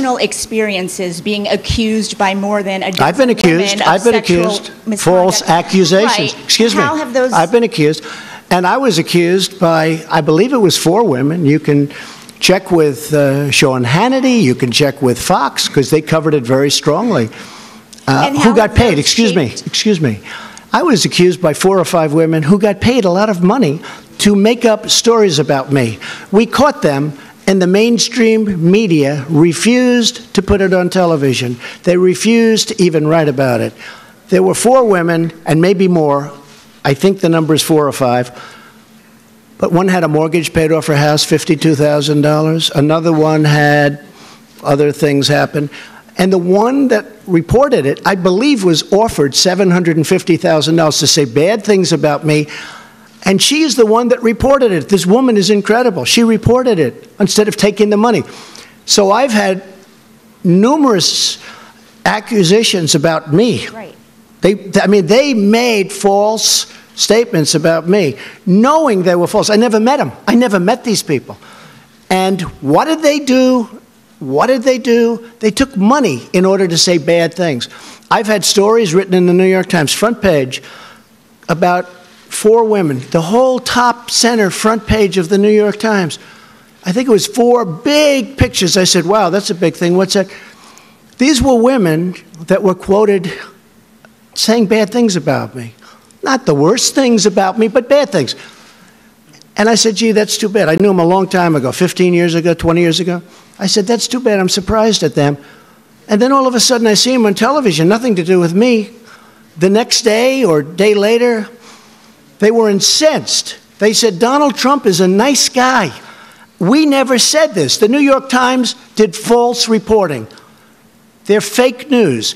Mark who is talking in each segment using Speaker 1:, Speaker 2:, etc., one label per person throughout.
Speaker 1: personal experiences being accused by more than a dozen
Speaker 2: I've been accused.
Speaker 1: women of
Speaker 2: I've been
Speaker 1: sexual
Speaker 2: accused.
Speaker 1: misconduct.
Speaker 2: False accusations.
Speaker 1: Right.
Speaker 2: Excuse me.
Speaker 1: How have those...
Speaker 2: I've been accused. And I was accused by, I believe it was 4 women. You can check with Sean Hannity. You can check with Fox, because they covered it very strongly. Who got paid? Excuse me. I was accused by 4 or 5 women who got paid a lot of money to make up stories about me. We caught them, and the mainstream media refused to put it on television. They refused to even write about it. There were 4 women, and maybe more. I think the number is 4 or 5. But one had a mortgage paid off her house, $52,000. Another one had other things happen. And the one that reported it, I believe, was offered $750,000 to say bad things about me. And she is the one that reported it. This woman is incredible. She reported it instead of taking the money. So I've had numerous accusations about me.
Speaker 1: Right.
Speaker 2: They made false statements about me, knowing they were false. I never met them. I never met these people. And what did they do? What did they do? They took money in order to say bad things. I've had stories written in the New York Times front page about 4 women, the whole top center front page of the New York Times. I think it was 4 big pictures. I said, wow, that's a big thing. What's that? These were women that were quoted saying bad things about me. Not the worst things about me, but bad things. And I said, gee, that's too bad. I knew them a long time ago, 15 years ago, 20 years ago. I said, that's too bad. I'm surprised at them. And then all of a sudden I see them on television, nothing to do with me. The next day or day later, they were incensed. They said, Donald Trump is a nice guy. We never said this. The New York Times did false reporting. They're fake news.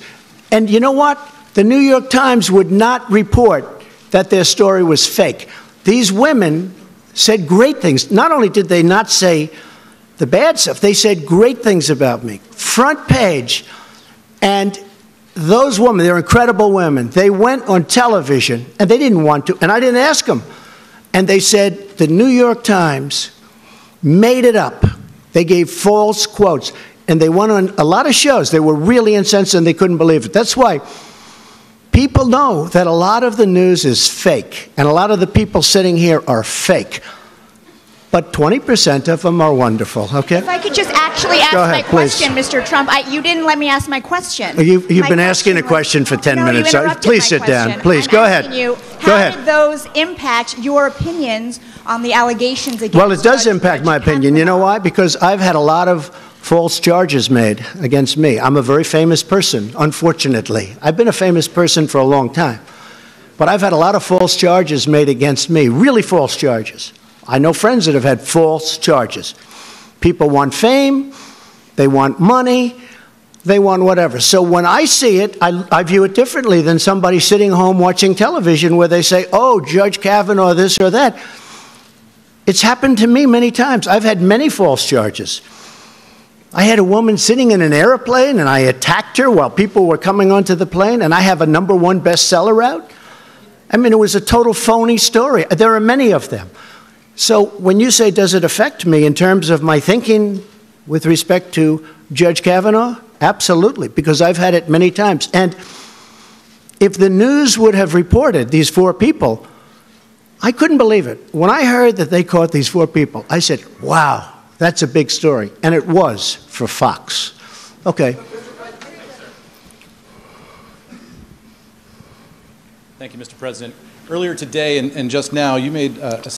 Speaker 2: And you know what? The New York Times would not report that their story was fake. These women said great things. Not only did they not say the bad stuff, they said great things about me. Front page. And those women, they're incredible women. They went on television, and they didn't want to, and I didn't ask them. And they said the New York Times made it up. They gave false quotes. And they went on a lot of shows. They were really incensed, and they couldn't believe it. That's why people know that a lot of the news is fake, and a lot of the people sitting here are fake. But 20% of them are wonderful, okay?
Speaker 1: If I could just actually ask my question, Mr. Trump. You didn't let me ask my question.
Speaker 2: You've been asking a question for 10 minutes. So please sit down. Please, go ahead.
Speaker 1: How did those impact your opinions on the allegations against...
Speaker 2: Well, it does impact my opinion. You know why? Because I've had a lot of false charges made against me. I'm a very famous person, unfortunately. I've been a famous person for a long time. But I've had a lot of false charges made against me, really false charges. I know friends that have had false charges. People want fame, they want money, they want whatever. So when I see it, I view it differently than somebody sitting home watching television where they say, oh, Judge Kavanaugh, this or that. It's happened to me many times. I've had many false charges. I had a woman sitting in an airplane, and I attacked her while people were coming onto the plane, and I have a #1 bestseller out. I mean, it was a total phony story. There are many of them. So when you say, does it affect me in terms of my thinking with respect to Judge Kavanaugh? Absolutely, because I've had it many times. And if the news would have reported these 4 people, I couldn't believe it. When I heard that they caught these 4 people, I said, wow, that's a big story. And it was for Fox. Okay.
Speaker 3: Thank you, Mr. President. Earlier today and just now, you made a